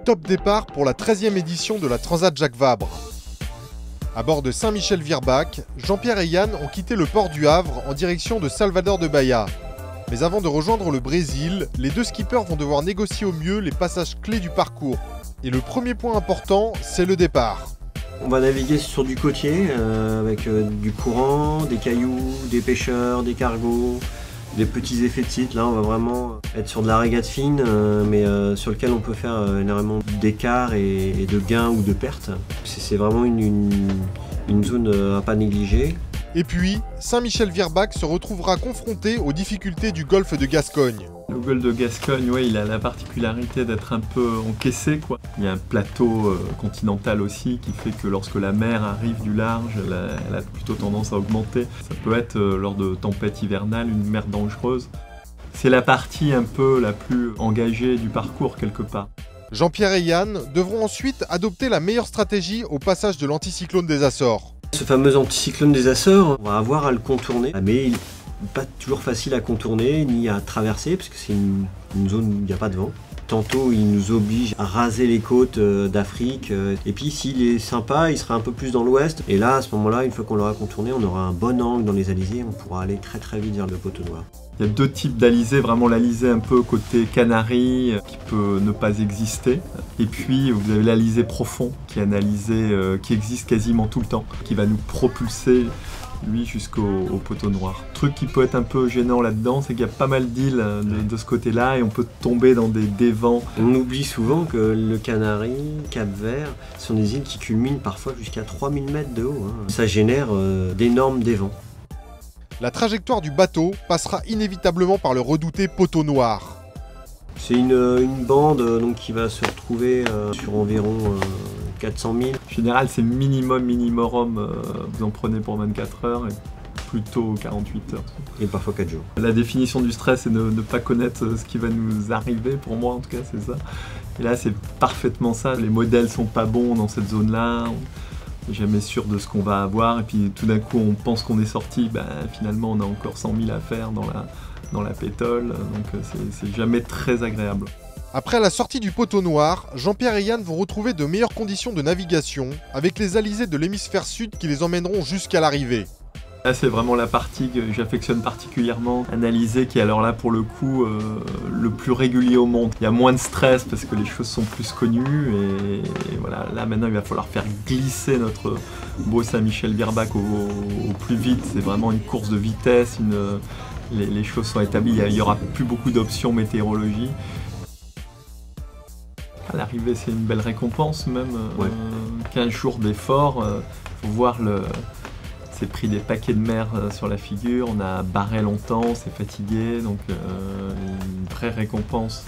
top départ pour la 13e édition de la Transat Jacques Vabre. À bord de Saint-Michel-Virbach, Jean-Pierre et Yann ont quitté le port du Havre en direction de Salvador de Bahia. Mais avant de rejoindre le Brésil, les deux skippers vont devoir négocier au mieux les passages clés du parcours. Et le premier point important, c'est le départ. On va naviguer sur du côtier avec du courant, des cailloux, des pêcheurs, des cargos, des petits effets de site. Là, on va vraiment être sur de la régate fine, mais sur lequel on peut faire énormément d'écarts et de gains ou de pertes. C'est vraiment une zone à pas négliger. Et puis, Saint-Michel-Virbach se retrouvera confronté aux difficultés du golfe de Gascogne. Le golfe de Gascogne, ouais, il a la particularité d'être un peu encaissé, quoi. Il y a un plateau continental aussi qui fait que lorsque la mer arrive du large, elle a plutôt tendance à augmenter. Ça peut être, lors de tempêtes hivernales, une mer dangereuse. C'est la partie un peu la plus engagée du parcours, quelque part. Jean-Pierre et Yann devront ensuite adopter la meilleure stratégie au passage de l'anticyclone des Açores. Ce fameux anticyclone des Açores, on va avoir à le contourner, mais il n'est pas toujours facile à contourner ni à traverser parce que c'est une zone où il n'y a pas de vent. Tantôt il nous oblige à raser les côtes d'Afrique et puis s'il est sympa, il sera un peu plus dans l'ouest. Et là, à ce moment-là, une fois qu'on l'aura contourné, on aura un bon angle dans les alizés, on pourra aller très très vite vers le poteau noir. Il y a deux types d'alizés, vraiment l'alizé un peu côté Canaries qui peut ne pas exister. Et puis vous avez l'alizé profond qui est un alizé qui existe quasiment tout le temps, qui va nous propulser lui jusqu'au poteau noir. Le truc qui peut être un peu gênant là-dedans, c'est qu'il y a pas mal d'îles de ce côté-là et on peut tomber dans des dévents. On oublie souvent que le Canari, Cap-Vert, sont des îles qui culminent parfois jusqu'à 3000 mètres de haut. Ça génère d'énormes dévents. La trajectoire du bateau passera inévitablement par le redouté poteau noir. C'est une bande donc, qui va se retrouver sur environ 400 000. En général, c'est minimum, vous en prenez pour 24 heures et plutôt 48 heures. Et parfois 4 jours. La définition du stress, c'est de ne pas connaître ce qui va nous arriver, pour moi en tout cas, c'est ça. Et là, c'est parfaitement ça. Les modèles sont pas bons dans cette zone-là. On n'est jamais sûr de ce qu'on va avoir. Et puis tout d'un coup, on pense qu'on est sorti. Finalement, on a encore 100 000 à faire dans la pétole. Donc c'est jamais très agréable. Après la sortie du poteau noir, Jean-Pierre et Yann vont retrouver de meilleures conditions de navigation avec les alizés de l'hémisphère sud qui les emmèneront jusqu'à l'arrivée. Là, c'est vraiment la partie que j'affectionne particulièrement. Un alizé qui est alors là, pour le coup, le plus régulier au monde. Il y a moins de stress parce que les choses sont plus connues. Et voilà, là, maintenant, il va falloir faire glisser notre beau Saint-Michel-Virbach au plus vite. C'est vraiment une course de vitesse. Les choses sont établies. Il n'y aura plus beaucoup d'options météorologie. À l'arrivée, c'est une belle récompense, même. Ouais. 15 jours d'effort. Faut voir c'est pris des paquets de mer sur la figure, on a barré longtemps, on s'est fatigué, donc une vraie récompense.